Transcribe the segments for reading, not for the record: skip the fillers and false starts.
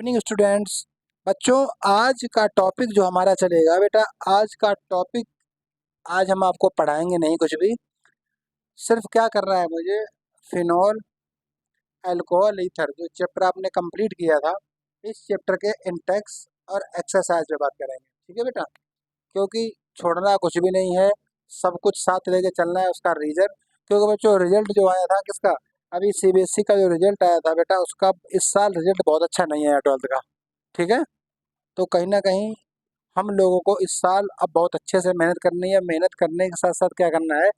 Evening students. बच्चों, आज का टॉपिक जो हमारा चलेगा बेटा, आज का टॉपिक आज हम आपको पढ़ाएंगे नहीं कुछ भी। सिर्फ क्या करना है मुझे, फिनॉल अल्कोहल ईथर जो चैप्टर आपने कंप्लीट किया था, इस चैप्टर के इंटेक्स और एक्सरसाइज पे बात करेंगे। ठीक है बेटा, क्योंकि छोड़ना कुछ भी नहीं है, सब कुछ साथ लेके चलना है। उसका रीजन, क्योंकि बच्चों रिजल्ट जो आया था किसका, अभी सीबीएसई का जो रिजल्ट आया था बेटा, उसका इस साल रिजल्ट बहुत अच्छा नहीं आया 12th का। ठीक है, तो कहीं ना कहीं हम लोगों को इस साल अब बहुत अच्छे से मेहनत करनी है। मेहनत करने के साथ साथ क्या करना है,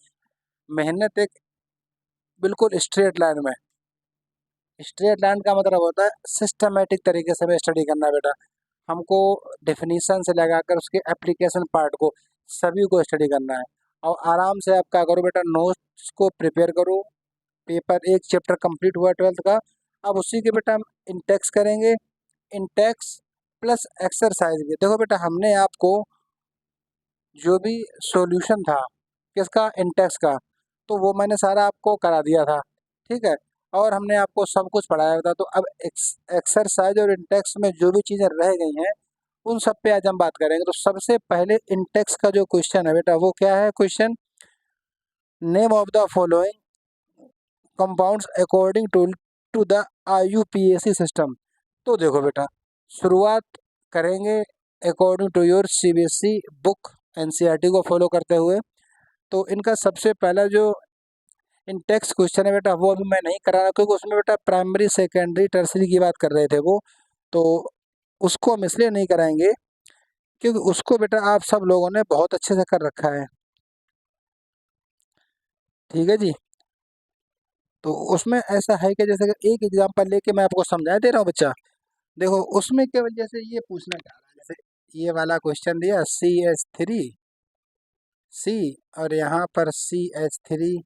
मेहनत एक बिल्कुल स्ट्रेट लाइन में। स्ट्रेट लाइन का मतलब होता है सिस्टमेटिक तरीके से हमें स्टडी करना है बेटा। हमको डेफिनीशन से लगाकर उसके एप्लीकेशन पार्ट को सभी को स्टडी करना है। और आराम से आप क्या करो बेटा, नोट्स को प्रिपेयर करो। पेपर एक चैप्टर कंप्लीट हुआ 12th का, अब उसी के बेटा हम इंटेक्स करेंगे। इंटेक्स प्लस एक्सरसाइज भी। देखो बेटा, हमने आपको जो भी सॉल्यूशन था किसका, इंटेक्स का, तो वो मैंने सारा आपको करा दिया था। ठीक है, और हमने आपको सब कुछ पढ़ाया था। तो अब एक्सरसाइज और इंटेक्स में जो भी चीज़ें रह गई हैं उन सब पे आज हम बात करेंगे। तो सबसे पहले इंटेक्स का जो क्वेश्चन है बेटा, वो क्या है question, name of the following compounds according to the IUPAC system. तो देखो बेटा, शुरुआत करेंगे according to your CBSE book NCERT को फॉलो करते हुए। तो इनका सबसे पहला जो इंटेक्स क्वेश्चन है बेटा, वो अभी मैं नहीं करा रहा, क्योंकि उसमें बेटा प्राइमरी सेकेंडरी टर्सरी की बात कर रहे थे वो। तो उसको हम इसलिए नहीं कराएंगे क्योंकि उसको बेटा आप सब लोगों ने बहुत अच्छे से कर रखा है। ठीक है जी, तो उसमें ऐसा है कि जैसे कि एक एग्जांपल लेके मैं आपको समझा दे रहा हूँ बच्चा। देखो उसमें क्या वजह से ये पूछना चाह रहा है, जैसे ये वाला क्वेश्चन दिया CH3C, और यहाँ पर CH3,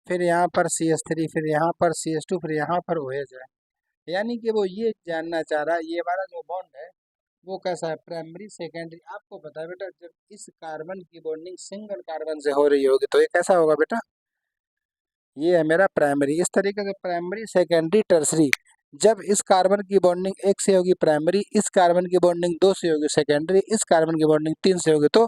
फिर यहाँ पर CH3, फिर यहाँ पर CH2, फिर यहाँ पर OH है। यानी कि वो ये जानना चाह रहा है ये वाला जो बॉन्ड है वो कैसा है, प्राइमरी सेकेंडरी। आपको पता है बेटा, जब इस कार्बन की बॉन्डिंग सिंगल कार्बन से हो रही होगी तो ये कैसा होगा बेटा, ये है मेरा प्राइमरी। इस तरीके से प्राइमरी सेकेंडरी टर्सरी, जब इस कार्बन की बॉन्डिंग एक से होगी प्राइमरी, इस कार्बन की बॉन्डिंग दो से होगी सेकेंडरी, इस कार्बन की बॉन्डिंग तीन से होगी तो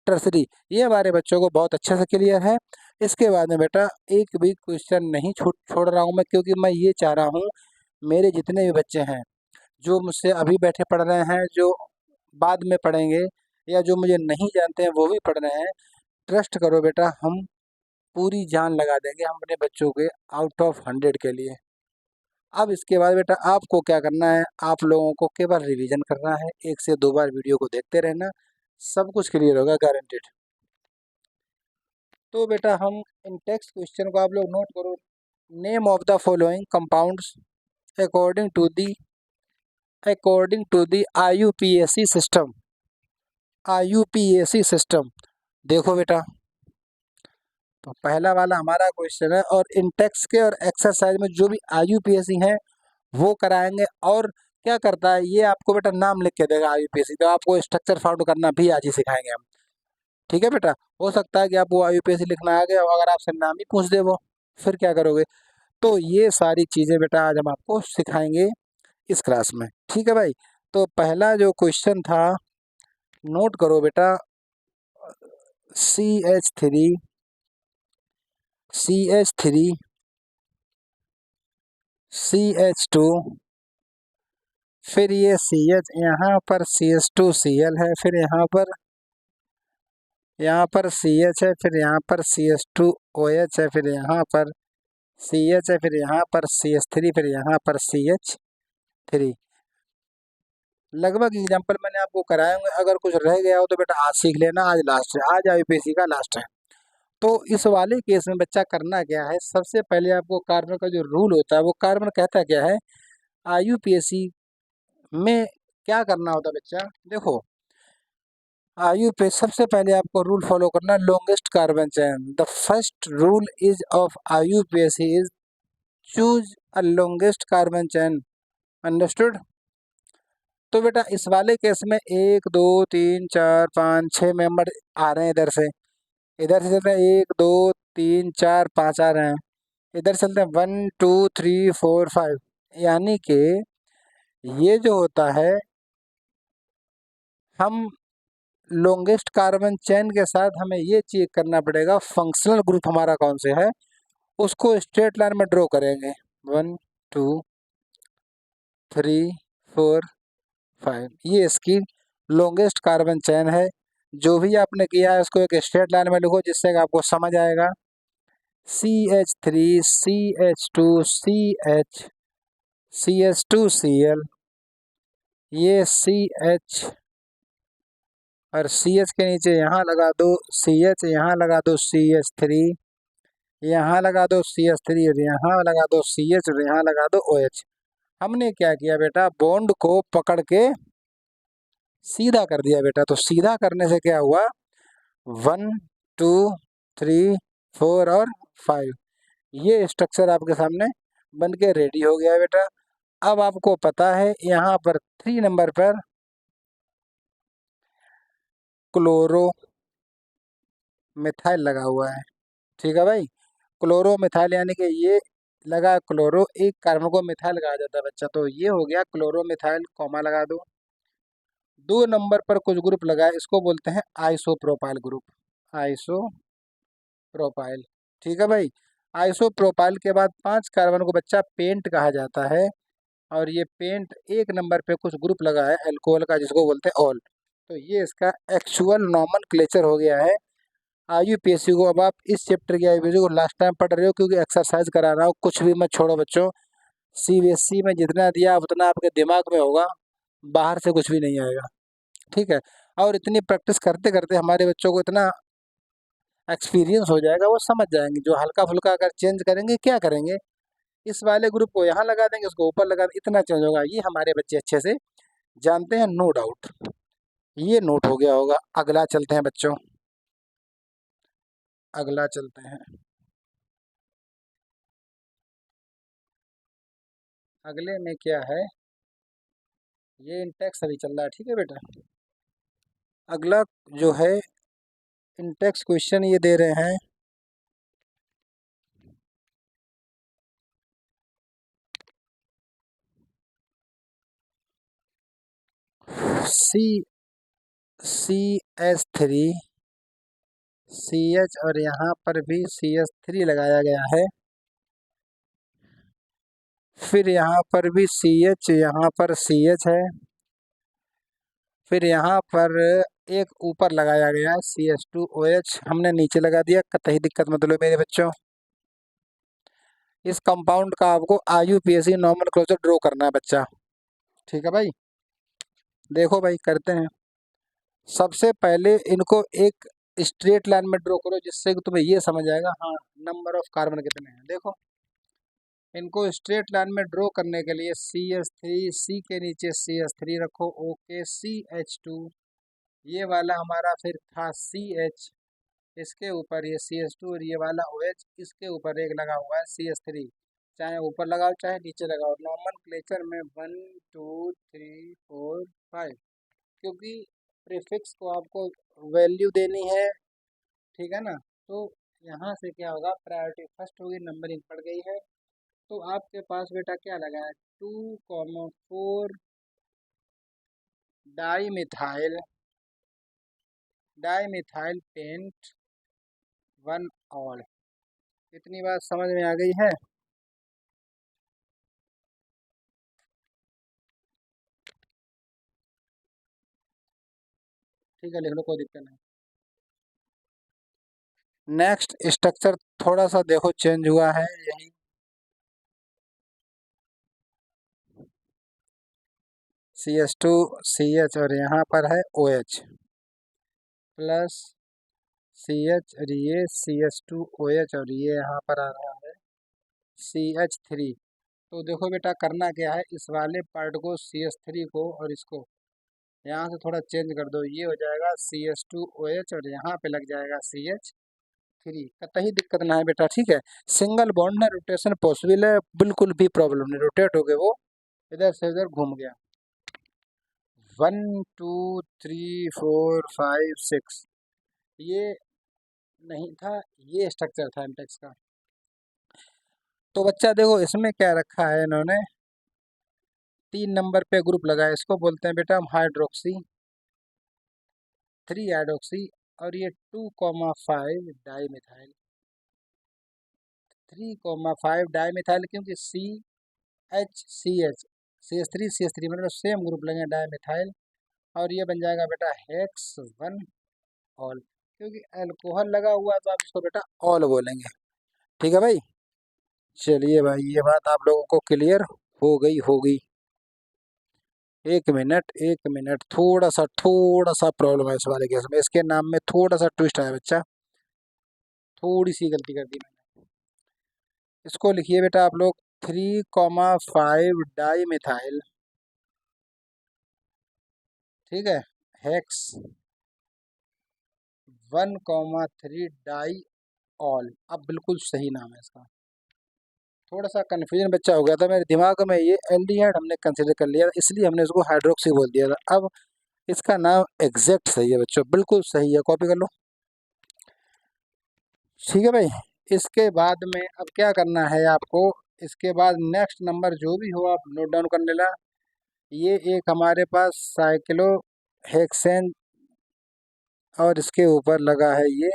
टर्सरी। ये हमारे बच्चों को बहुत अच्छे से क्लियर है। इसके बाद में बेटा एक भी क्वेश्चन नहीं छोड़ रहा हूँ मैं, क्योंकि मैं ये चाह रहा हूँ मेरे जितने भी बच्चे हैं जो मुझसे अभी बैठे पढ़ रहे हैं, जो बाद में पढ़ेंगे, या जो मुझे नहीं जानते हैं वो भी पढ़ रहे हैं, ट्रस्ट करो बेटा, हम पूरी जान लगा देंगे हम अपने बच्चों के आउट ऑफ 100 के लिए। अब इसके बाद बेटा आपको क्या करना है, आप लोगों को केवल रिवीजन करना है, 1 से 2 बार वीडियो को देखते रहना, सब कुछ क्लियर होगा गारंटेड। तो बेटा हम इन टेक्स्ट क्वेश्चन को आप लोग नोट करो। Name of the following compounds according to the IUPAC system. IUPAC system, देखो बेटा, तो पहला वाला हमारा क्वेश्चन है, और इंटेक्स के और एक्सरसाइज में जो भी IUPAC हैं वो कराएंगे। और क्या करता है ये आपको बेटा नाम लिख के देगा IUPAC, तो आपको स्ट्रक्चर फाउंड करना भी आज ही सिखाएंगे हम। ठीक है बेटा, हो सकता है कि आपको IUPAC लिखना आ गया और अगर आपसे नाम ही पूछ दे वो, फिर क्या करोगे। तो ये सारी चीज़ें बेटा आज हम आपको सिखाएंगे इस क्लास में। ठीक है भाई, तो पहला जो क्वेश्चन था नोट करो बेटा, CH3, CH3, CH2, फिर ये CH, यहाँ पर CH2Cl है, फिर यहाँ पर CH है, फिर यहाँ पर CH2OH है, फिर यहाँ पर CH है, फिर यहाँ पर CH3, फिर यहाँ पर CH3। लगभग एग्जाम्पल मैंने आपको कराए होंगे, अगर कुछ रह गया हो तो बेटा आज सीख लेना, आज लास्ट है, आज IUPAC का लास्ट है। तो इस वाले केस में बच्चा करना क्या है, सबसे पहले आपको कार्बन का जो रूल होता है वो कार्बन कहता क्या है IUPAC में, क्या करना होता है बच्चा, देखो IUPAC सबसे पहले आपको रूल फॉलो करना, longest carbon chain. The first rule is of IUPAC is choose a longest carbon chain. Understood. तो बेटा इस वाले केस में 1 2 3 4 5 6 मेंबर आ रहे हैं इधर से चलते हैं 1 2 3 4 5 आ रहे हैं, इधर चलते हैं 1 2 3 4 5, यानी कि ये जो होता है, हम लॉन्गेस्ट कार्बन चेन के साथ हमें ये चेक करना पड़ेगा फंक्शनल ग्रुप हमारा कौन से है, उसको स्ट्रेट लाइन में ड्रॉ करेंगे। 1 2 3 4 5, ये इसकी लॉन्गेस्ट कार्बन चेन है। जो भी आपने किया है उसको एक स्ट्रेट लाइन में लिखो, जिससे कि आपको समझ आएगा। CH3 CH2 CH CH2Cl, ये CH और CH के नीचे यहाँ लगा दो CH, यहाँ लगा दो CH3, यहाँ लगा दो CH3 और यहाँ लगा दो CH और यहाँ लगा दो OH। हमने क्या किया बेटा, बॉन्ड को पकड़ के सीधा कर दिया बेटा। तो सीधा करने से क्या हुआ, 1 2 3 4 और 5, ये स्ट्रक्चर आपके सामने बन के रेडी हो गया बेटा। अब आपको पता है यहाँ पर 3 नंबर पर क्लोरो मिथाइल लगा हुआ है। ठीक है भाई, क्लोरो मिथाइल यानी कि ये लगा क्लोरो, एक कार्बन को मिथाइल कहा जाता है बच्चा। तो ये हो गया क्लोरो मिथाइल, कॉमा लगा दो। 2 नंबर पर कुछ ग्रुप लगा है, इसको बोलते हैं आइसोप्रोपाइल ग्रुप, आइसोप्रोपाइल। ठीक है भाई, आइसोप्रोपाइल के बाद 5 कार्बन को बच्चा पेंट कहा जाता है। और ये पेंट 1 नंबर पे कुछ ग्रुप लगा है अल्कोहल का, जिसको बोलते हैं ऑल। तो ये इसका एक्चुअल नॉमेनक्लेचर हो गया है। IUPAC को, अब आप इस चैप्टर की IUPAC को लास्ट टाइम पढ़ रहे हो, क्योंकि एक्सरसाइज करा रहा हूँ, कुछ भी मत छोड़ो बच्चों। CBSE में जितना दिया उतना आपके दिमाग में होगा, बाहर से कुछ भी नहीं आएगा। ठीक है, और इतनी प्रैक्टिस करते करते हमारे बच्चों को इतना एक्सपीरियंस हो जाएगा, वो समझ जाएंगे। जो हल्का फुल्का अगर चेंज करेंगे, क्या करेंगे, इस वाले ग्रुप को यहाँ लगा देंगे, उसको ऊपर लगा देंगे, इतना चेंज होगा। ये हमारे बच्चे अच्छे से जानते हैं, नो डाउट। ये नोट हो गया होगा। अगला चलते हैं बच्चों, अगला चलते हैं। अगले में क्या है, ये इंटेक्स अभी चल रहा है। ठीक है बेटा, अगला जो है इंटेक्स क्वेश्चन ये दे रहे हैं, CH3 CH और यहाँ पर भी CH3 लगाया गया है। फिर यहाँ पर भी CH, यहाँ पर CH है। फिर यहाँ पर एक ऊपर लगाया गया है CH2OH, हमने नीचे लगा दिया। कतई दिक्कत मत लो मेरे बच्चों। इस कंपाउंड का आपको IUPAC नॉमेनक्लेचर ड्रॉ करना है बच्चा। ठीक है भाई, देखो भाई करते हैं। सबसे पहले इनको एक स्ट्रेट लाइन में ड्रॉ करो, जिससे कि तुम्हें ये समझ आएगा, हाँ नंबर ऑफ कार्बन कितने हैं। देखो, इनको स्ट्रेट लाइन में ड्रॉ करने के लिए CH3, C के नीचे CH3 रखो, ओके। CH2, ये वाला हमारा फिर था CH, इसके ऊपर ये CH2 और ये वाला OH, इसके ऊपर एक लगा हुआ है CH3। चाहे ऊपर लगाओ चाहे नीचे लगाओ, नॉमेनक्लेचर में 1 2 3 4 5, क्योंकि प्रीफिक्स को आपको वैल्यू देनी है। ठीक है ना, तो यहाँ से क्या होगा, प्रायोरिटी फर्स्ट होगी, नंबरिंग पड़ गई है। तो आपके पास बेटा क्या लगा है, 2,4 di methyl, di methyl paint 1 all. इतनी बात समझ में आ गई है। ठीक है, लिख लो, कोई दिक्कत नहीं। नेक्स्ट स्ट्रक्चर थोड़ा सा देखो चेंज हुआ है, यही CH2 CH और यहाँ पर है OH प्लस CH और ये CH2OH और ये यहाँ पर आ रहा है CH3। तो देखो बेटा करना क्या है, इस वाले पार्ट को CH3 को और इसको यहाँ से थोड़ा चेंज कर दो, ये हो जाएगा CH2OH और यहाँ पे लग जाएगा CH3। कतई दिक्कत ना है बेटा, ठीक है। सिंगल बॉन्ड में रोटेशन पॉसिबल है, बिल्कुल भी प्रॉब्लम नहीं, रोटेट हो गए वो, इधर से उधर घूम गया। 1 2 3 4 5 6, ये नहीं था, ये स्ट्रक्चर था इंटेक्स का। तो बच्चा देखो इसमें क्या रखा है इन्होंने, 3 नंबर पे ग्रुप लगा है, इसको बोलते हैं बेटा हम हाइड्रोक्सी 3 हाइड्रोक्सी, और ये 2,5 डाईमिथाइल 3,5 डाईमिथाइल, क्योंकि CH3 मतलब सेम ग्रुप लगे डाईमिथाइल, और ये बन जाएगा बेटा हेक्स 1 ऑल, क्योंकि अल्कोहल लगा हुआ है तो आप इसको बेटा ऑल बोलेंगे। ठीक है भाई, चलिए भाई ये बात आप लोगों को क्लियर हो गई होगी। एक मिनट, थोड़ा सा प्रॉब्लम है इस वाले केस में, इसके नाम में थोड़ा सा ट्विस्ट है बच्चा, थोड़ी सी गलती कर दी मैंने। इसको लिखिए बेटा आप लोग 3,5 डाई मिथाइल, ठीक है, हेक्स 1,3 डाई ऑल। अब बिल्कुल सही नाम है इसका, थोड़ा सा कन्फ्यूजन बच्चा हो गया था मेरे दिमाग में, ये एल्डिहाइड हमने कंसिडर कर लिया इसलिए हमने इसको हाइड्रोक्सी बोल दिया था। अब इसका नाम एग्जैक्ट सही है बच्चों, बिल्कुल सही है, कॉपी कर लो। ठीक है भाई, इसके बाद में अब क्या करना है आपको, इसके बाद नेक्स्ट नंबर जो भी हो आप नोट डाउन करने ला। ये एक हमारे पास साइक्लो हेक्सेन और इसके ऊपर लगा है ये,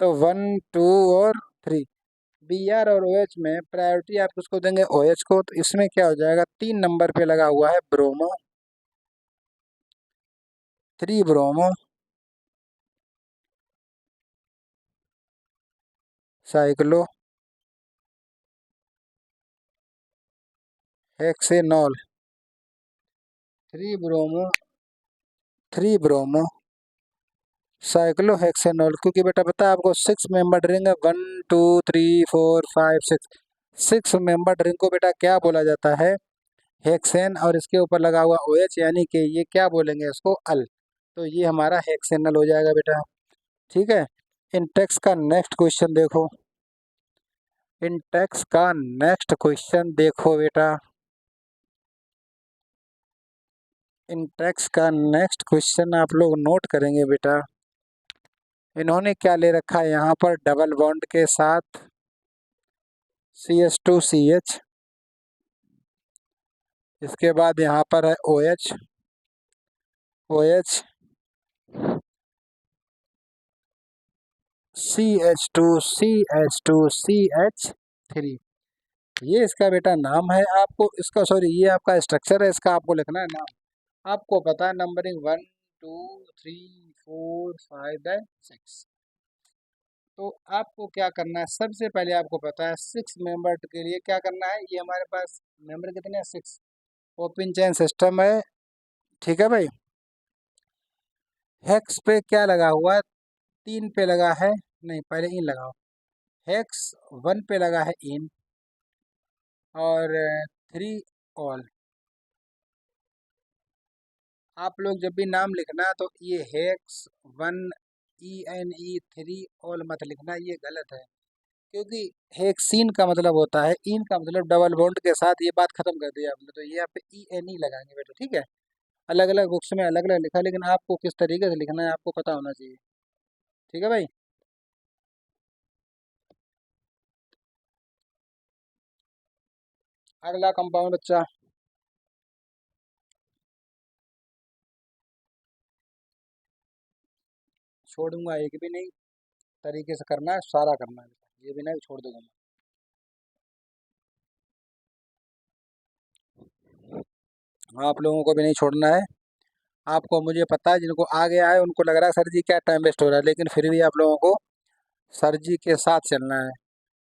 तो 1 2 और 3, BR और OH में प्रायोरिटी आप उसको देंगे OH को, तो इसमें क्या हो जाएगा 3 नंबर पे लगा हुआ है bromo 3 bromo cyclo hexanol 3 bromo cyclohexanol, क्योंकि बेटा पता है आपको 6 मेंबर रिंग है, 1 2 3 4 5 6 मेंबर रिंग को बेटा क्या बोला जाता है, हेक्सेन, और इसके ऊपर लगा हुआ OH, यानी कि ये क्या बोलेंगे इसको अल, तो ये हमारा हेक्सेनल हो जाएगा बेटा। ठीक है, इन टेक्स का नेक्स्ट क्वेश्चन देखो, इन टेक्स का नेक्स्ट क्वेश्चन देखो बेटा, इन टेक्स का नेक्स्ट क्वेश्चन आप लोग नोट करेंगे बेटा। इन्होंने क्या ले रखा है यहाँ पर, डबल बॉन्ड के साथ CH2CH, इसके बाद यहाँ पर है OH CH2CH2CH3, ये इसका बेटा नाम है, आपको इसका सॉरी ये आपका स्ट्रक्चर है, इसका आपको लिखना है नाम। आपको पता है नंबरिंग 1 2 3 4 5 एंड 6, तो आपको क्या करना है, सबसे पहले आपको पता है 6 मेंबर के लिए क्या करना है, ये हमारे पास मेंबर कितने हैं 6, ओपन चेन सिस्टम है। ठीक है भाई, हेक्स पे क्या लगा हुआ है, 3 पे लगा है, नहीं पहले इन लगाओ, हेक्स 1 पे लगा है इन, और 3 ऑल। आप लोग जब भी नाम लिखना तो ये हेक्स 1 ENE 3 ऑल मत लिखना, ये गलत है, क्योंकि हेक्सीन का मतलब होता है, इन का मतलब डबल बॉन्ड के साथ, ये बात खत्म कर दी आपने, तो ये यहाँ पे ENE लगाएंगे बेटा। ठीक है, अलग अलग बुक्स में अलग अलग लिखा है, लेकिन आपको किस तरीके से लिखना है आपको पता होना चाहिए। ठीक है भाई, अगला कंपाउंड बच्चा, छोड़ूंगा एक भी नहीं, तरीके से करना है, सारा करना है, ये भी नहीं छोड़ दूंगा मैं। आप लोगों को भी नहीं छोड़ना है, आपको, मुझे पता है जिनको आ गया है उनको लग रहा है सर जी क्या टाइम वेस्ट हो रहा है, लेकिन फिर भी आप लोगों को सर जी के साथ चलना है।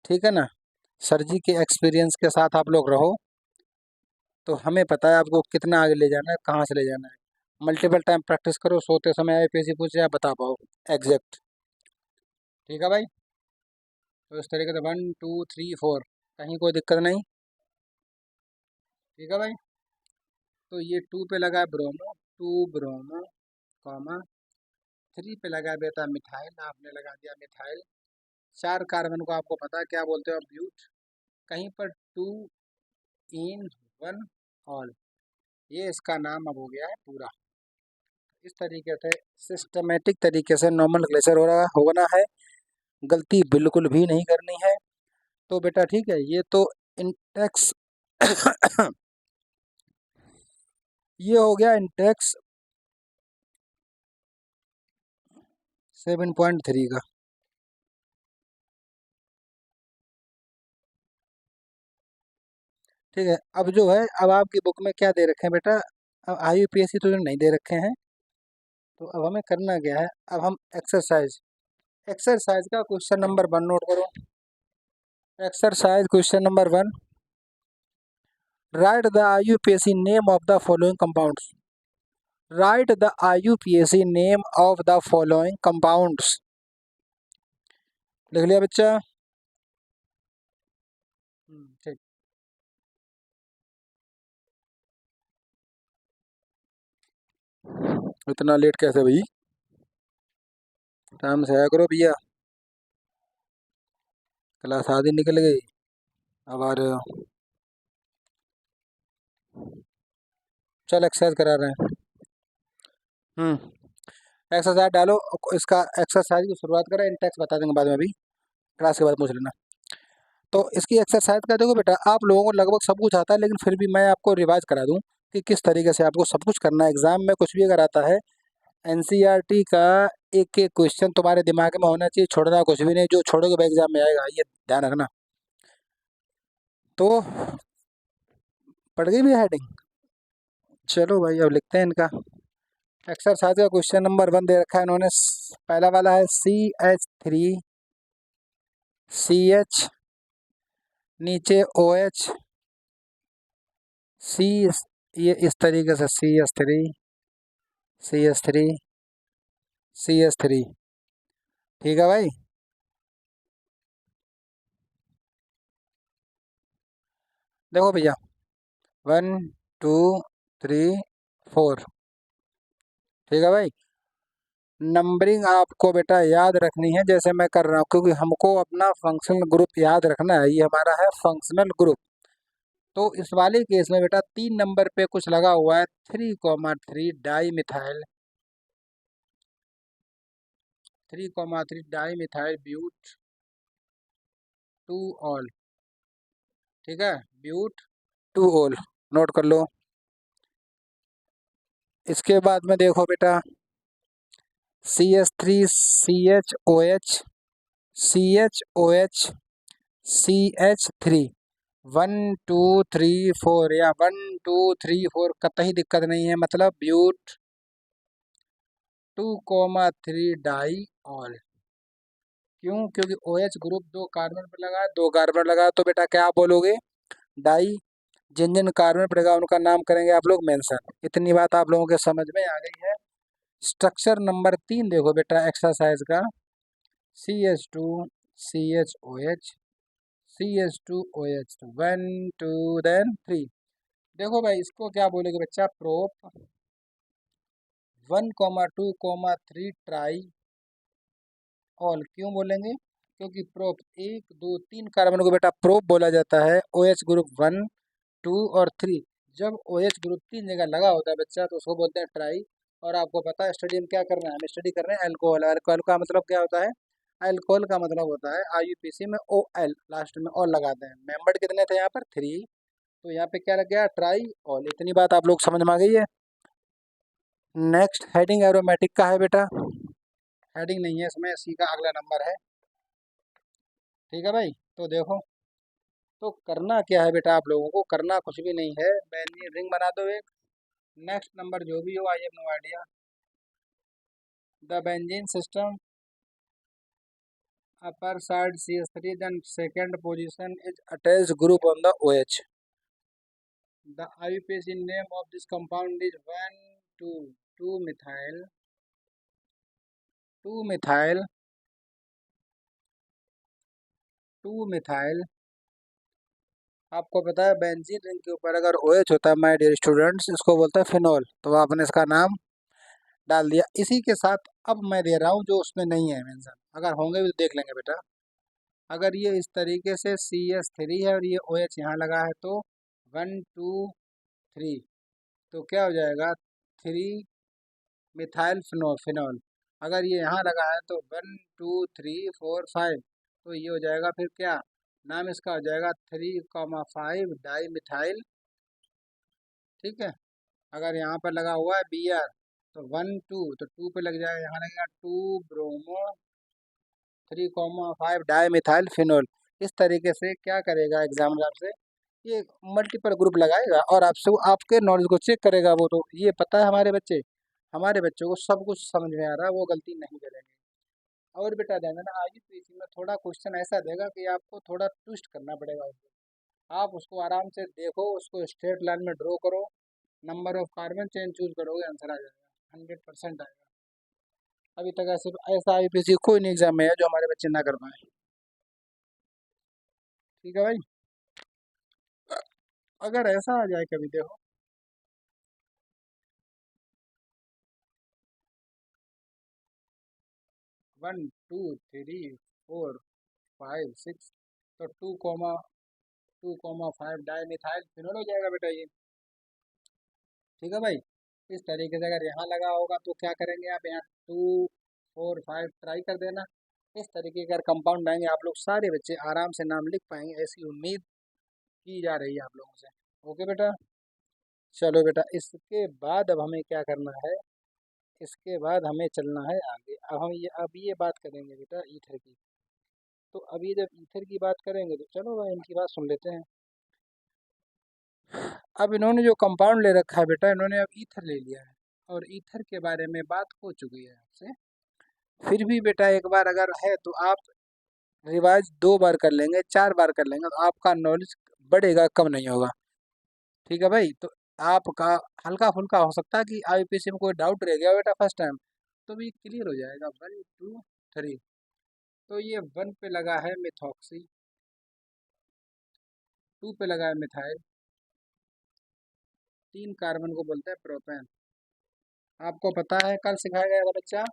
ठीक है ना, सर जी के एक्सपीरियंस के साथ आप लोग रहो, तो हमें पता है आपको कितना आगे ले जाना है, कहाँ से ले जाना है। मल्टीपल टाइम प्रैक्टिस करो, सोते समय IPSC पूछे आप बता पाओ एग्जैक्ट। ठीक है भाई, तो इस तरीके से 1 2 3 4, कहीं कोई दिक्कत नहीं। ठीक है भाई, तो ये 2 पे लगा है ब्रोमो, 2 ब्रोमो कॉमा, 3 पे लगा बेटा मिथाइल, आपने लगा दिया मिथाइल, 4 कार्बन को आपको पता है क्या बोलते हो ब्यूट, कहीं पर 2 इन 1 ऑल, ये इसका नाम अब हो गया है पूरा। इस तरीके से सिस्टमेटिक तरीके से नॉर्मल क्लेचर हो रहा होना है, गलती बिल्कुल भी नहीं करनी है। तो बेटा ठीक है, ये तो इंटेक्स ये हो गया इंडेक्स 7.3 का। ठीक है, अब जो है, अब आपकी बुक में क्या दे रखे हैं बेटा, अब IUPAC तो नहीं दे रखे हैं, तो अब हमें करना क्या है, अब हम एक्सरसाइज, एक्सरसाइज का क्वेश्चन नंबर 1 नोट करो। Exercise question number 1, right the IUPAC name of the following compounds. Right the IUPAC name of the following compounds. लिख लिया बच्चा? ठीक। इतना लेट कैसे भाई, टाइम से आया करो भैया, क्लास आधी निकल गई, अब आ रहे हो। चल एक्सरसाइज करा रहे हैं। एक्सरसाइज डालो, इसका एक्सरसाइज की शुरुआत करें, इंटेक्स बता देंगे बाद में, अभी क्लास के बाद पूछ लेना। तो इसकी एक्सरसाइज का देखो बेटा, आप लोगों को लगभग सब कुछ आता है, लेकिन फिर भी मैं आपको रिवाइज करा दूं कि किस तरीके से आपको सब कुछ करना है। एग्जाम में कुछ भी अगर आता है, NCERT का एक एक क्वेश्चन तुम्हारे दिमाग में होना चाहिए, छोड़ना कुछ भी नहीं, जो छोड़ोगे वह एग्जाम में आएगा, ये ध्यान रखना। तो पढ़ गई भी हेडिंग? चलो भाई अब लिखते हैं इनका। एक्सरसाइज का क्वेश्चन नंबर 1 दे रखा है इन्होंने, पहला वाला है CH3CH, नीचे OH, सी, ये इस तरीके से CH3 ठीक है भाई। देखो भैया, 1 2 3 4, ठीक है भाई। नंबरिंग आपको बेटा याद रखनी है जैसे मैं कर रहा हूँ, क्योंकि हमको अपना फंक्शनल ग्रुप याद रखना है, ये हमारा है फंक्शनल ग्रुप। तो इस वाले केस में बेटा 3 नंबर पे कुछ लगा हुआ है, 3,3 di methyl, 3,3 di methyl bute two ol, ठीक है, ब्यूट टू ऑल, नोट कर लो। इसके बाद में देखो बेटा, CH3CHOH, CHOH, CH3, 1 2 3 4, या 1 2 3 4 कतई दिक्कत नहीं है, मतलब ब्यूट 2,3 डाई ऑल। क्यों? क्योंकि OH ग्रुप 2 कार्बन पर लगा है, 2 कार्बन लगा है, तो बेटा क्या बोलोगे, डाई। जिन जिन कार्बन पड़ेगा उनका नाम करेंगे आप लोग मेंशन। इतनी बात आप लोगों के समझ में आ गई है। स्ट्रक्चर नंबर 3 देखो बेटा एक्सरसाइज का, CH2CHOH, CH2OH, 1 2 3। देखो भाई इसको क्या बोलेगे बच्चा, प्रोप 1,2,3 ट्राई ऑल। क्यों बोलेंगे? क्योंकि प्रोप 1 2 3 कार्बन को बेटा प्रोप बोला जाता है। OH ग्रुप 1 2 और 3, जब OH ग्रुप 3 जगह लगा होता है बच्चा तो उसको बोलते हैं ट्राई। और आपको पता है स्टडी में क्या करना है, हम स्टडी कर रहे हैं अल्कोहल। अल्कोहल का मतलब क्या होता है, अल्कोहल का मतलब होता है IUPAC में OL लास्ट में और लगाते हैं। मेंबर कितने थे यहाँ पर, 3, तो यहाँ पे क्या लग गया, ट्राई ऑल। इतनी बात आप लोग समझ में आ गई है। नेक्स्ट हेडिंग एरोमेटिक का है बेटा, हेडिंग नहीं है इसमें, सी का अगला नंबर है, ठीक है भाई। तो देखो, तो करना क्या है बेटा, आप लोगों को करना कुछ भी नहीं है, बेंजीन रिंग बना दो एक। नेक्स्ट नंबर जो भी हो, I have no idea. The benzene system upper side CH3, then second position is attached group on the OH. The IUPAC name of this compound is 1 2 2 methyl 2 methyl। आपको पता है benzene ring के ऊपर अगर OH होता है my dear students, इसको बोलते हैं फिनॉल, तो आपने इसका नाम डाल दिया। इसी के साथ अब मैं दे रहा हूँ जो उसमें नहीं है मेंशन, अगर होंगे भी तो देख लेंगे बेटा। अगर ये इस तरीके से CH3 है और ये OH यहाँ लगा है, तो 1 2 3, तो क्या हो जाएगा, 3 मिथाइल फिनॉल। अगर ये यहाँ लगा है तो 1 2 3 4 5, तो ये हो जाएगा फिर क्या, नाम इसका हो जाएगा 3,5 डाई मिथाइल, ठीक है। अगर यहाँ पर लगा हुआ है Br तो 1 2 तो 2 पे लग जाएगा, यहाँ लगेगा 2 ब्रोमो 3,5 डाईमिथाइल फिनोल। इस तरीके से क्या करेगा एग्जामिनर आपसे, ये मल्टीपल ग्रुप लगाएगा और आपसे आपके नॉलेज को चेक करेगा। वो तो ये पता है हमारे बच्चों को सब कुछ समझ में आ रहा है, वो गलती नहीं करेंगे। और बेटा ध्यान देना, आईयूपीएससी में थोड़ा क्वेश्चन ऐसा देगा कि आपको थोड़ा ट्विस्ट करना पड़ेगा उसको। आप उसको आराम से देखो, उसको स्ट्रेट लाइन में ड्रॉ करो, number of carbon chain choose करोगे, आंसर आ जाएगा, 100% आएगा। अभी तक ऐसे ऐसा आईयूपीएससी कोई नहीं एग्जाम में है जो हमारे बच्चे ना कर पाए। ठीक है भाई, अगर ऐसा आ जाए कभी, देखो 1 2 3 4 5 6, तो 2,5 डाईमिथाइल फिनोल हो जाएगा बेटा ये। ठीक है भाई, इस तरीके से अगर यहाँ लगा होगा तो क्या करेंगे आप, यहाँ 2 4 5 ट्राई कर देना। इस तरीके के अगर कंपाउंड आएंगे आप लोग सारे बच्चे आराम से नाम लिख पाएंगे, ऐसी उम्मीद की जा रही है आप लोगों से। ओके बेटा, चलो बेटा, इसके बाद अब हमें क्या करना है, इसके बाद हमें चलना है आगे। अब ये बात करेंगे बेटा ईथर की। तो अभी जब ईथर की बात करेंगे तो चलो भाई इनकी बात सुन लेते हैं। अब इन्होंने जो कंपाउंड ले रखा है बेटा, इन्होंने अब ईथर ले लिया है और ईथर के बारे में बात हो चुकी है आपसे। फिर भी बेटा एक बार अगर है तो आप रिवाइज 2 बार कर लेंगे, 4 बार कर लेंगे तो आपका नॉलेज बढ़ेगा, कम नहीं होगा। ठीक है भाई, तो आपका हल्का फुल्का हो सकता है कि आईपीसी में कोई डाउट रह गया बेटा फर्स्ट टाइम, तो भी क्लियर हो जाएगा। 1 2 3, तो ये 1 पे लगा है मिथॉक्सी, 2 पे लगा है मिथाइल, 3 कार्बन को बोलते हैं प्रोपेन। आपको पता है कल सिखाया गया था बच्चा,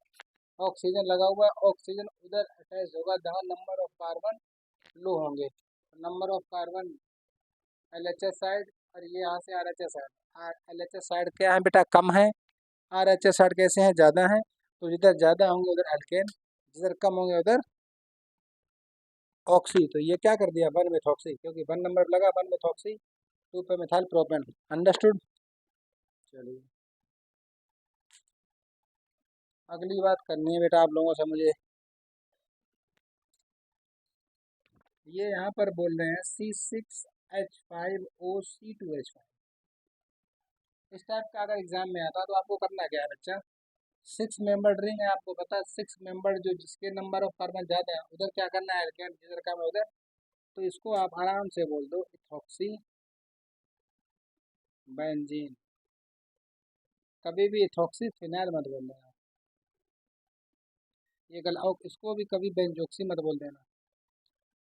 ऑक्सीजन लगा हुआ है, ऑक्सीजन उधर अटैच होगा जहाँ नंबर ऑफ कार्बन लो होंगे। Number of carbon LHS side, और ये यहाँ से RHS साइड। LHS साइड क्या है बेटा, कम है। RHS साइड कैसे हैं, ज़्यादा हैं। तो जिधर ज़्यादा होंगे उधर अल्केन, जिधर कम होंगे उधर ऑक्सी। तो ये क्या कर दिया, 1 मिथॉक्सी, क्योंकि 1 नंबर लगा 1 मिथॉक्सी, 2 पे मिथाइल प्रोपेन। अंडरस्टूड। चलिए, अगली बात करनी है बेटा आप लोगों से मुझे। ये यहाँ पर बोल रहे हैं C6H5O C2H5। इस टाइप का अगर एग्जाम में आता तो आपको करना क्या है बच्चा, 6 मेंबर रिंग है, आपको पता है 6 मेंबर जो जिसके नंबर ऑफ कार्बन ज़्यादा है उधर क्या करना है, एल्केन, जिधर कम है उधर। तो इसको आप आराम से बोल दो इथॉक्सी बेंजीन। कभी भी इथॉक्सी फिनाइल मत बोल देना, ये गलत। और इसको भी कभी बेंजोक्सी मत बोल देना।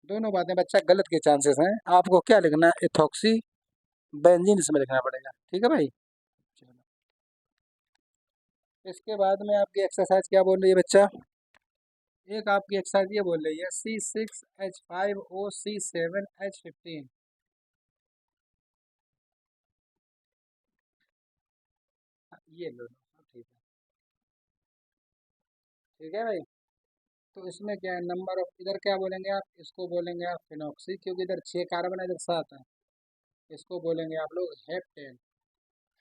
दोनों बातें बच्चा गलत के चांसेस हैं। आपको क्या लिखना है, इथॉक्सी बेंजीन इसमें लिखना पड़ेगा। ठीक है भाई, चलो। इसके बाद में आपकी एक्सरसाइज क्या बोल रही है बच्चा, एक आपकी एक्सरसाइज ये बोल रही है C6H5OC7H15। ये लो लो, ठीक है। ठीक है भाई, तो इसमें क्या है, नंबर ऑफ, इधर क्या बोलेंगे आप, इसको बोलेंगे आप फिनॉक्सी, क्योंकि इधर 6 कार्बन है इधर 7 है। इसको बोलेंगे आप लोग हेप्टेन।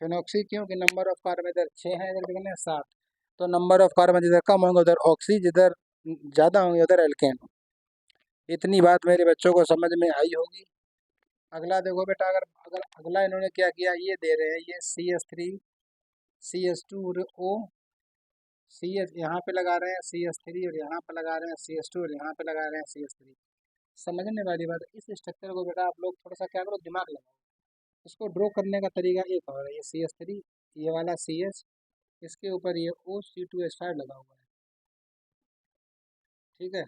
फिनॉक्सी क्योंकि नंबर ऑफ कार्बन इधर 6 है, इधर कितने 7। तो नंबर ऑफ कार्बन जिधर कम होंगे उधर ऑक्सी, जिधर ज़्यादा होंगे उधर एल्केन। इतनी बात मेरे बच्चों को समझ में आई होगी। अगला देखो बेटा, अगर अगर अगला इन्होंने क्या किया, ये दे रहे हैं ये CH3 CH2O, CH यहाँ पे लगा रहे हैं CH3, और यहाँ पे लगा रहे हैं CH2, और यहाँ पे लगा रहे हैं CH3। समझने वाली बात है, इस स्ट्रक्चर को बेटा आप लोग थोड़ा सा क्या करो, दिमाग लगाओ। इसको ड्रॉ करने का तरीका एक और है, ये CH3, ये वाला CH, इसके ऊपर ये O C2H5 लगा हुआ है। ठीक है,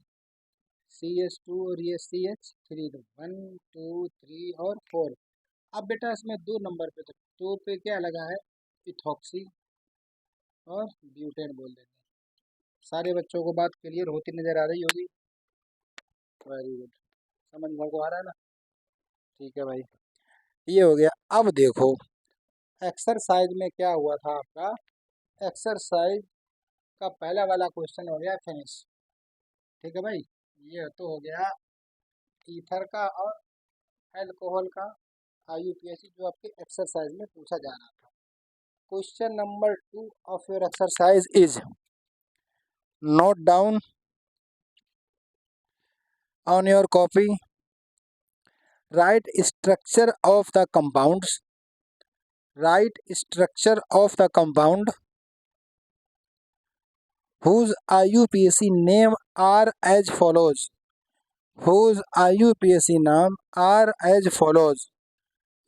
CH2 और ये CH3, तो 1 2 3 और 4। अब बेटा इसमें 2 नंबर पे, तो 2 पे क्या लगा है, इथॉक्सी और ब्यूटेन बोल देंगे। सारे बच्चों को बात क्लियर होती नजर आ रही होगी। वेरी गुड, समझ में को आ रहा है ना। ठीक है भाई, ये हो गया। अब देखो एक्सरसाइज में क्या हुआ था आपका, एक्सरसाइज का पहला वाला क्वेश्चन हो गया फिनिश। ठीक है भाई, ये तो हो गया ईथर का और एल्कोहल का आईयूपीएसी जो आपके एक्सरसाइज में पूछा जा रहा था। Question number 2 of your exercise is, note down on your copy, write structure of the compounds, write structure of the compound whose IUPAC name are as follows, whose IUPAC नाम are as follows।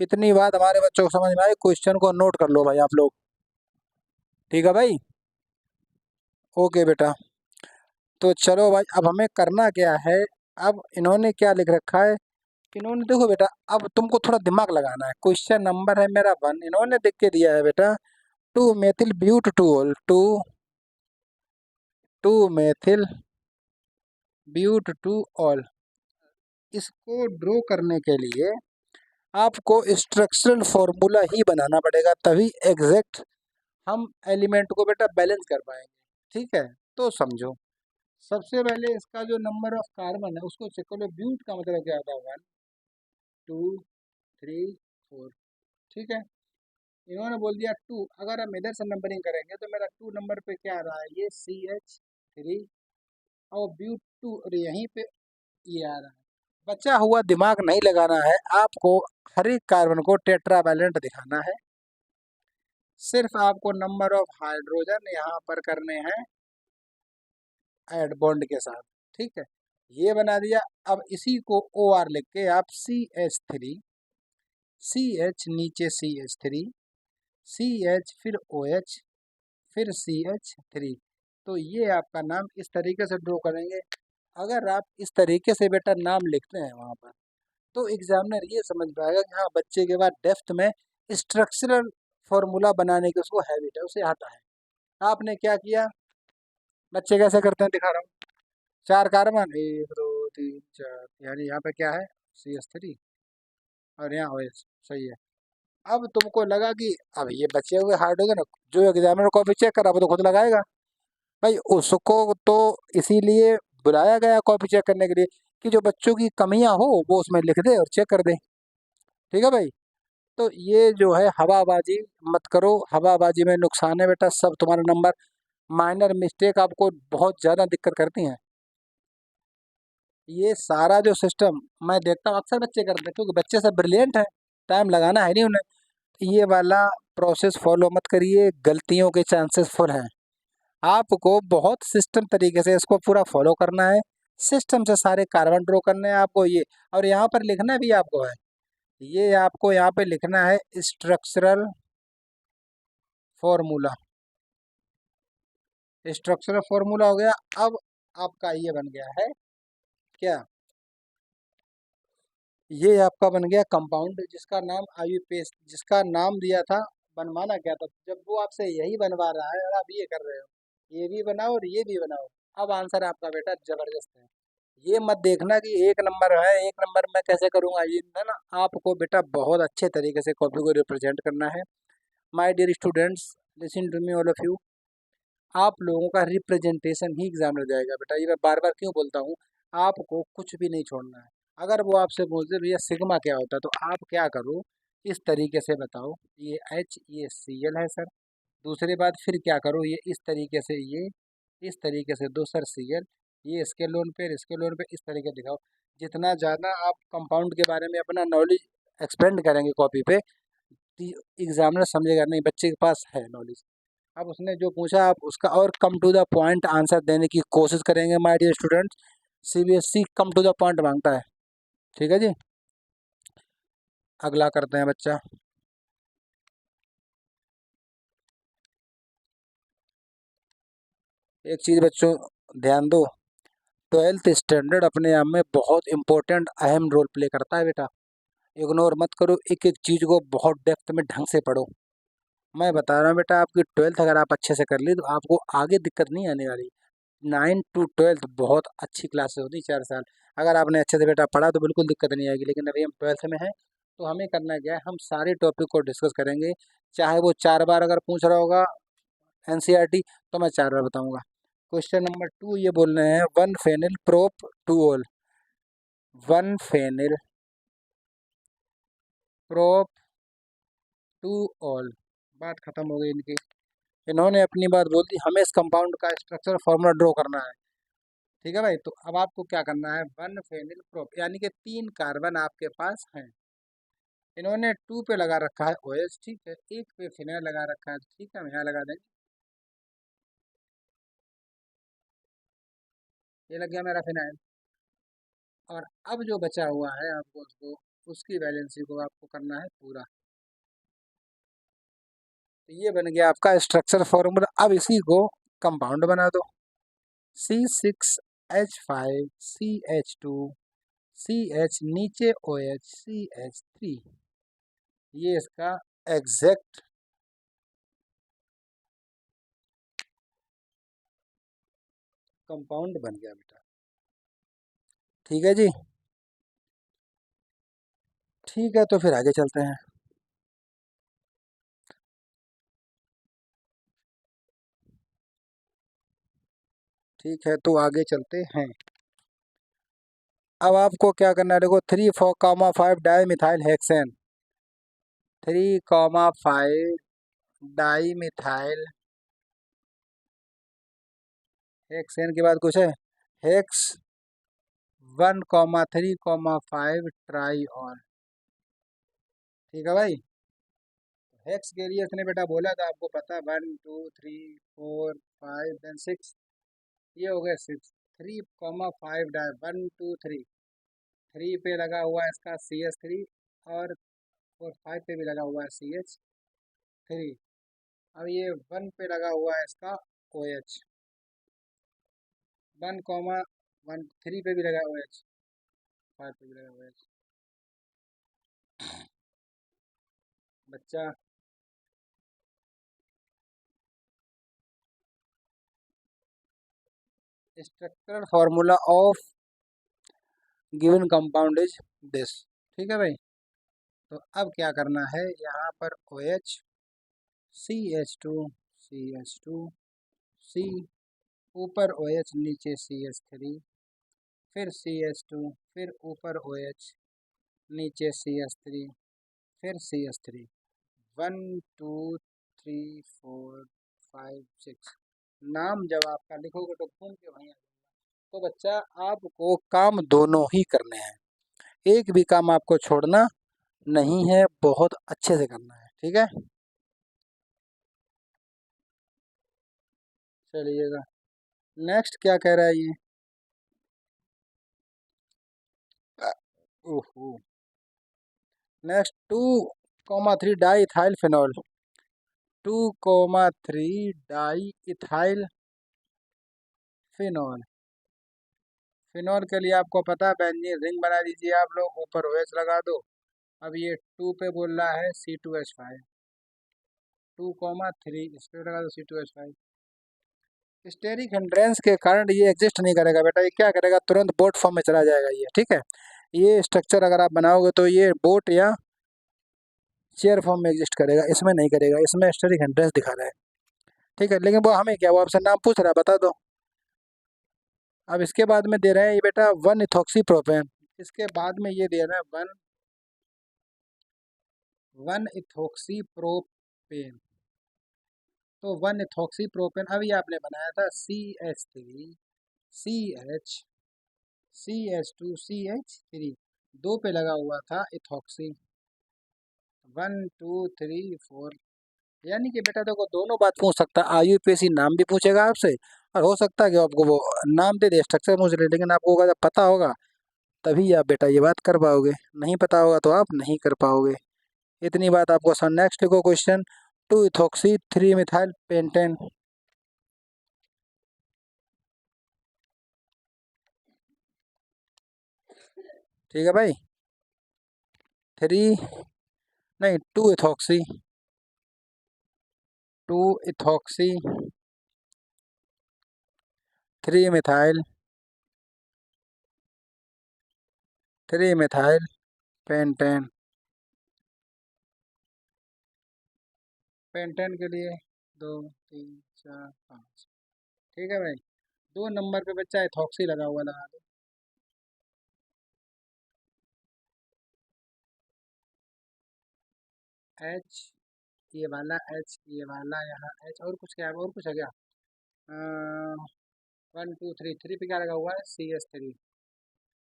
इतनी बात हमारे बच्चों को समझ में आई। Question को note कर लो भाई आप लोग, ठीक है भाई। ओके बेटा, तो चलो भाई, अब हमें करना क्या है। अब इन्होंने क्या लिख रखा है, इन्होंने देखो बेटा, अब तुमको थोड़ा दिमाग लगाना है। क्वेश्चन नंबर है मेरा 1, इन्होंने देख के दिया है बेटा 2 मेथिल ब्यूटोल, 2 मेथिल ब्यूटोल। इसको ड्रॉ करने के लिए आपको स्ट्रक्चरल फॉर्मूला ही बनाना पड़ेगा, तभी एग्जैक्ट हम एलिमेंट को बेटा बैलेंस कर पाएंगे, ठीक है। तो समझो, सबसे पहले इसका जो नंबर ऑफ कार्बन है उसको चेक करो। ब्यूट का मतलब क्या होता है, 1 2 3 4, ठीक है। इन्होंने बोल दिया 2, अगर हम इधर से नंबरिंग करेंगे तो मेरा 2 नंबर पे क्या आ रहा है, ये CH3 और ब्यूट 2, और यहीं पे ये आ रहा है। बचा हुआ दिमाग नहीं लगाना है आपको, हर एक कार्बन को टेट्रावैलेंट दिखाना है। सिर्फ आपको नंबर ऑफ हाइड्रोजन यहाँ पर करने हैं ऐड बॉन्ड के साथ, ठीक है। ये बना दिया। अब इसी को OR लिख के आप CH3, CH नीचे CH3, CH फिर OH फिर CH3, तो ये आपका नाम इस तरीके से ड्रॉ करेंगे। अगर आप इस तरीके से बेटा नाम लिखते हैं वहाँ पर, तो एग्जामिनर ये समझ पाएगा कि हाँ बच्चे के बाद डेप्थ में स्ट्रक्चरल फॉर्मूला बनाने की उसको हैबिट है, उसे आता है। आपने क्या किया, बच्चे कैसे करते हैं दिखा रहा हूँ। 4 कार्बन, 1 2 3 4, यानी यहाँ पे क्या है CH3 और यहाँ OH, सही है। अब तुमको लगा कि अब ये बचे हुए हाइड्रोजन, जो एग्जामिनर कॉपी चेक करा वो तो खुद लगाएगा भाई, उसको तो इसीलिए बुलाया गया कॉपी चेक करने के लिए कि जो बच्चों की कमियां हो वो उसमें लिख दे और चेक कर दे, ठीक है भाई। तो ये जो है हवाबाजी मत करो, हवाबाजी में नुकसान है बेटा। सब तुम्हारे नंबर, माइनर मिस्टेक आपको बहुत ज़्यादा दिक्कत करती हैं। ये सारा जो सिस्टम मैं देखता हूँ अक्सर बच्चे करते हैं, क्योंकि बच्चे सब ब्रिलियंट हैं, टाइम लगाना है नहीं उन्हें। ये वाला प्रोसेस फॉलो मत करिए, गलतियों के चांसेस फुल हैं। आपको बहुत सिस्टम तरीके से इसको पूरा फॉलो करना है। सिस्टम से सारे कार्बन ड्रॉ करने हैं आपको ये, और यहाँ पर लिखना भी आपको है, ये आपको यहाँ पे लिखना है स्ट्रक्चरल फॉर्मूला। स्ट्रक्चरल फॉर्मूला हो गया। अब आपका ये बन गया है क्या, ये आपका बन गया कंपाउंड, जिसका नाम IUPAC, जिसका नाम दिया था, बनवाना क्या था, जब वो आपसे यही बनवा रहा है और आप ये कर रहे हो, ये भी बनाओ और ये भी बनाओ। अब आंसर आपका बेटा जबरदस्त है। ये मत देखना कि 1 नंबर है, 1 नंबर मैं कैसे करूँगा, ये है ना। आपको बेटा बहुत अच्छे तरीके से कॉपी को रिप्रेजेंट करना है। My dear students, listen to me all of you, आप लोगों का रिप्रेजेंटेशन ही एग्जाम में जाएगा बेटा। ये मैं बार बार क्यों बोलता हूँ, आपको कुछ भी नहीं छोड़ना है। अगर वो आपसे बोलते भैया सिग्मा क्या होता है, तो आप क्या करो, इस तरीके से बताओ, ये H ये Cl है सर। दूसरी बात फिर क्या करो, ये इस तरीके से, ये इस तरीके से दो सर Cl, ये इसके लोन पे इस तरीके दिखाओ। जितना ज़्यादा आप कंपाउंड के बारे में अपना नॉलेज एक्सपेंड करेंगे कॉपी पे, एग्जामिनर समझेगा नहीं बच्चे के पास है नॉलेज। अब उसने जो पूछा आप उसका और come to the point answer देने की कोशिश करेंगे my dear students. CBSE come to the point मांगता है, ठीक है जी। अगला करते हैं बच्चा, एक चीज़ बच्चों ध्यान दो, 12th स्टैंडर्ड अपने आप में बहुत इंपॉर्टेंट अहम रोल प्ले करता है बेटा। इग्नोर मत करो, एक एक चीज़ को बहुत डेप्थ में ढंग से पढ़ो। मैं बता रहा हूँ बेटा, आपकी 12th अगर आप अच्छे से कर ली तो आपको आगे दिक्कत नहीं आने वाली। 9 to 12 बहुत अच्छी क्लासेस होती 4 साल, अगर आपने अच्छे से बेटा पढ़ा तो बिल्कुल दिक्कत नहीं आएगी। लेकिन अभी हम 12th में हैं, तो हमें करना क्या है, हम सारे टॉपिक को डिस्कस करेंगे। चाहे वो 4 बार अगर पूछ रहा होगा NCERT, तो मैं 4 बार बताऊंगा। क्वेश्चन नंबर 2 ये बोल रहे हैं 1 phenyl prop two ol, 1 phenyl prop two ol, बात खत्म हो गई इनकी। इन्होंने अपनी बात बोल दी, हमें इस कंपाउंड का स्ट्रक्चर फॉर्मूला ड्रॉ करना है। ठीक है भाई, तो अब आपको क्या करना है, 1 फेनिल प्रोप यानी कि 3 कार्बन आपके पास हैं। इन्होंने 2 पे लगा रखा है OH, ठीक है, 1 पे फिनाइल लगा रखा है, ठीक है, हम यहाँ लगा देंगे। ये लग गया मेरा फिनाइल। और अब जो बचा हुआ है आपको उसकी वैलेंसी को आपको करना है पूरा। तो ये बन गया आपका स्ट्रक्चर फॉर्मूला। अब इसी को कंपाउंड बना दो, C6H5CH2CH, नीचे OH CH3। ये इसका एग्जैक्ट कंपाउंड बन गया बेटा। ठीक है जी, ठीक है, तो फिर आगे चलते हैं। ठीक है, तो आगे चलते हैं। अब आपको क्या करना है, देखो 3,4,5 di methyl hexane, 3,5 di methyl hexane के बाद कुछ है हेक्स 1,3,5 ट्राई ऑन। ठीक है भाई, हेक्स के लिए इसने बेटा बोला था, आपको पता, 1 2 3 4 5 देन 6, ये हो गया 6। 3,5 डाई 1 2 3, 3 पे लगा हुआ है इसका CH3, और 5 पे भी लगा हुआ है CH3। अब ये 1 पे लगा हुआ है इसका OH, 1,1 3 पे भी लगा OH, 5 पे भी लगा OH। बच्चा structural formula of given compound is this. ठीक है भाई, तो अब क्या करना है, यहाँ पर OH CH2 CH2 C, ऊपर OH नीचे CH3, फिर CH2, फिर ऊपर OH नीचे CH3, फिर CH3, 1 2 3 4 5 6। नाम जब आपका लिखोगे तो घूम के वहीं आ जाएगा। तो बच्चा आपको काम दोनों ही करने हैं, एक भी काम आपको छोड़ना नहीं है, बहुत अच्छे से करना है। ठीक है, चलिएगा। नेक्स्ट क्या कह रहा है ये, ओहो, next 2,3 di ethyl phenol, 2,3 di ethyl phenol. Phenol के लिए आपको पता है, बेंजीन रिंग बना दीजिए आप लोग, ऊपर OH लगा दो। अब ये 2 पे बोल रहा है C2H5, 2,3 इस पे लगा दो C2H5। स्टेरिक हिंड्रेंस के कारण ये एग्जिस्ट नहीं करेगा बेटा, ये क्या करेगा, तुरंत बोट फॉर्म में चला जाएगा ये। ठीक है, ये स्ट्रक्चर अगर आप बनाओगे तो ये बोट या चेयर फॉर्म में एग्जिस्ट करेगा, इसमें नहीं करेगा, इसमें स्टेरिक हिंड्रेंस दिखा रहा है। ठीक है, लेकिन वो हमें क्या, वो आपसे नाम पूछ रहा है, बता दो। अब इसके बाद में दे रहे हैं ये बेटा 1 इथॉक्सी प्रोपेन, इसके बाद में ये दे रहे हैं 1 इथॉक्सी प्रोपेन। तो 1 इथॉक्सी प्रोपेन अभी आपने बनाया था CH3CH CH2CH3, 2 पे लगा हुआ था इथॉक्सी, 1 2 3 4। यानी कि बेटा देखो, दोनों बात पूछ सकता है, IUPAC नाम भी पूछेगा आपसे, और हो सकता है कि आपको वो नाम दे दे, स्ट्रक्चर पूछ ले, लेकिन आपको अगर पता होगा तभी आप बेटा ये बात कर पाओगे, नहीं पता होगा तो आप नहीं कर पाओगे। इतनी बात आपको समझ। नेक्स्ट को क्वेश्चन, 2 इथॉक्सी 3 मिथाइल पेंटेन। ठीक है भाई, 3 नहीं 2 इथॉक्सी 3 मिथाइल पेंटेन। पेंटेन के लिए 2 3 4 5। ठीक है भाई, 2 नंबर पे बच्चा इथॉक्सी लगा हुआ लगा दो। H ये वाला H, ये वाला यहाँ H, और कुछ क्या है, और कुछ है क्या? 1 2 3 पे क्या लगा हुआ है? CH3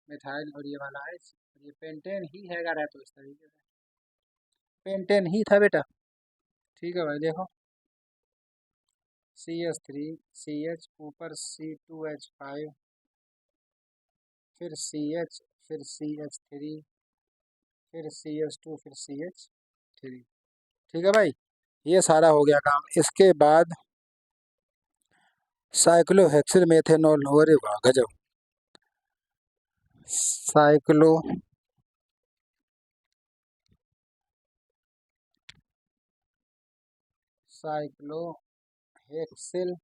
मिथाइल, और ये वाला H, ये पेंटेन ही है अगर है तो इस तरीके से पेंटेन ही था बेटा। ठीक है भाई, देखो CH3 CH, ऊपर C2H5, फिर CH, फिर CH3, फिर CH2, फिर CH3। ठीक है भाई, ये सारा हो गया काम। इसके बाद साइक्लोहेक्सिल मेथेनॉल, अरे वाह गजब। साइक्लो साइक्लोहेक्सिल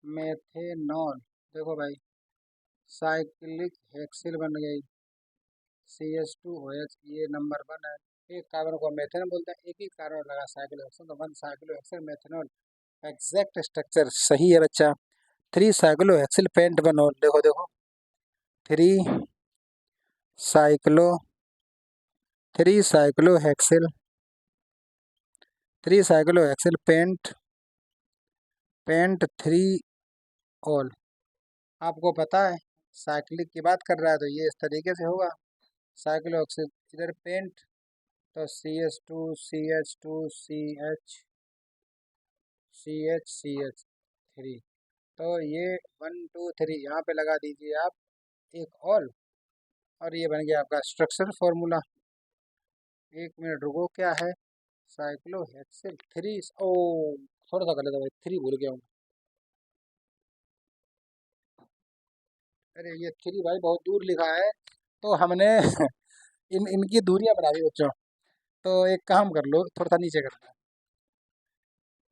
मेथेनॉल, देखो भाई साइक्लिक हेक्सिल बन गई, CH2OH, ये नंबर 1 है। एक कार्बन को मेथेनॉल बोलते हैं, एक ही कार्बन लगा साइक्लोहेक्सिल, तो 1 साइक्लोहेक्सिल मेथेनॉल। एग्जैक्ट स्ट्रक्चर सही है बच्चा। 3 साइक्लोहेक्सिल पेंटनॉल, देखो देखो 3 cyclo 3 cyclohexyl 3 cyclohexyl pent 3 ol. आपको पता है साइक्लिक की बात कर रहा है तो ये इस तरीके से होगा। साइक्लोहेक्सिल इधर पेंट, तो CH2 CH2CH CH3, तो ये 1 2 3 यहाँ पे लगा दीजिए आप एक और ये बन गया आपका स्ट्रक्चर फॉर्मूला। एक मिनट रुको, क्या है? साइक्लोहेक्सिल 3, ओ थोड़ा सा गलत है भाई, 3 भूल गया हूँ। अरे ये 3 भाई बहुत दूर लिखा है, तो हमने इनकी दूरियां बना दी बच्चों। तो एक काम कर लो, थोड़ा सा नीचे कर लो,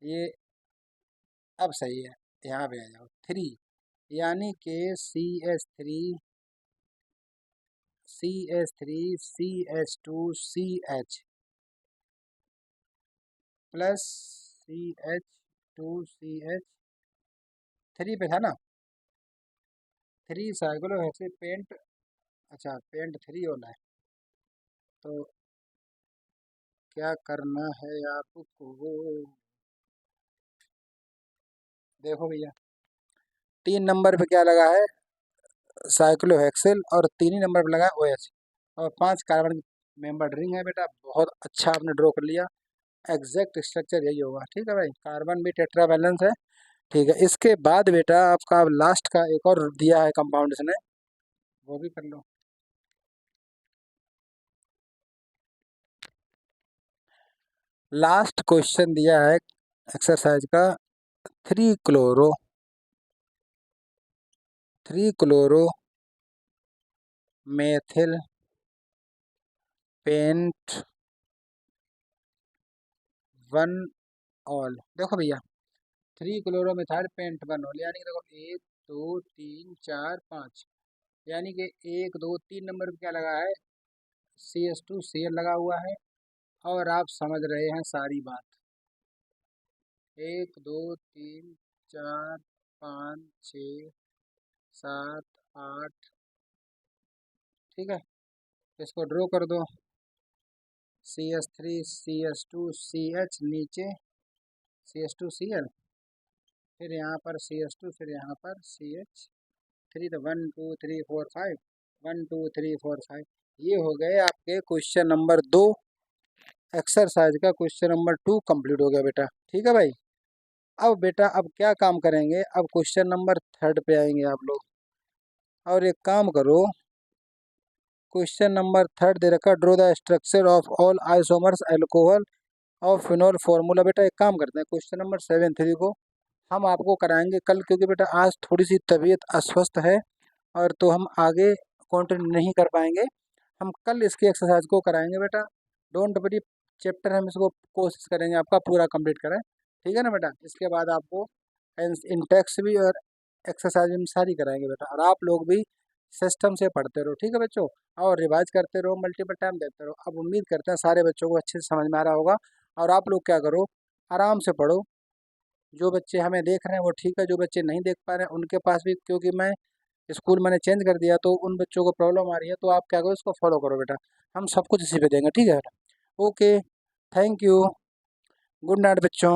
ये अब सही है। यहाँ पे आ जाओ 3, यानी कि CH3CH2CH प्लस CH2CH3 पे था ना, 3 साइक्लोहेक्सिल पेंट, अच्छा पेंट 3 होना है। तो क्या करना है आपको, देखो भैया 3 नंबर पे क्या लगा है? साइक्लोहेक्सिल, और 3 ही नंबर पे लगा है OH, और 5 कार्बन मेंबर रिंग है बेटा। बहुत अच्छा आपने ड्रॉ कर लिया, एग्जैक्ट स्ट्रक्चर यही होगा। ठीक है भाई, कार्बन भी टेट्रा बैलेंस है। ठीक है, इसके बाद बेटा आपका लास्ट का एक और दिया है कंपाउंड इसने, वो भी कर लो। लास्ट क्वेश्चन दिया है एक्सरसाइज का, 3 chloro 3 chloro methyl pent 1 ol. देखो भैया 3 क्लोरो मिथाइल पेंट 1 ऑल, यानी कि देखो 1 2 3 4 5, यानी कि 1 2 3 नंबर पे क्या लगा है? CH2Cl लगा हुआ है। और आप समझ रहे हैं सारी बात। 1 2 3 4 5 6 7 8, ठीक है, इसको ड्रॉ कर दो। CH3CH2CH नीचे CH2Cl, फिर यहाँ पर CH2, फिर यहाँ पर CH3, तो 1 2 3 4 5, 1 2 3 4 5, ये हो गए आपके क्वेश्चन नंबर 2। एक्सरसाइज का क्वेश्चन नंबर 2 कंप्लीट हो गया बेटा। ठीक है भाई, अब बेटा अब क्या काम करेंगे? अब क्वेश्चन नंबर 3 पे आएंगे आप लोग, और एक काम करो, क्वेश्चन नंबर 3 दे रखा, draw the structure of all isomers alcohol of phenol formula. बेटा एक काम करते हैं, क्वेश्चन नंबर 7 3 को हम आपको कराएंगे कल, क्योंकि बेटा आज थोड़ी सी तबीयत अस्वस्थ है, और तो हम आगे कंटिन्यू नहीं कर पाएंगे। हम कल इसकी एक्सरसाइज को कराएंगे बेटा, डोंट वरी। चैप्टर हम इसको कोशिश करेंगे आपका पूरा कंप्लीट करें, ठीक है ना बेटा। इसके बाद आपको इंटेक्स भी और एक्सरसाइज भी सारी कराएंगे बेटा, और आप लोग भी सिस्टम से पढ़ते रहो, ठीक है बच्चों, और रिवाइज करते रहो, मल्टीपल टाइम देखते रहो। अब उम्मीद करते हैं सारे बच्चों को अच्छे से समझ में आ रहा होगा। और आप लोग क्या करो, आराम से पढ़ो। जो बच्चे हमें देख रहे हैं वो ठीक है, जो बच्चे नहीं देख पा रहे हैं उनके पास भी, क्योंकि मैं स्कूल मैंने चेंज कर दिया तो उन बच्चों को प्रॉब्लम आ रही है, तो आप क्या करो, इसको फॉलो करो बेटा। हम सब कुछ इसी पे देंगे, ठीक है बेटा। Okay, thank you. Good night बच्चों।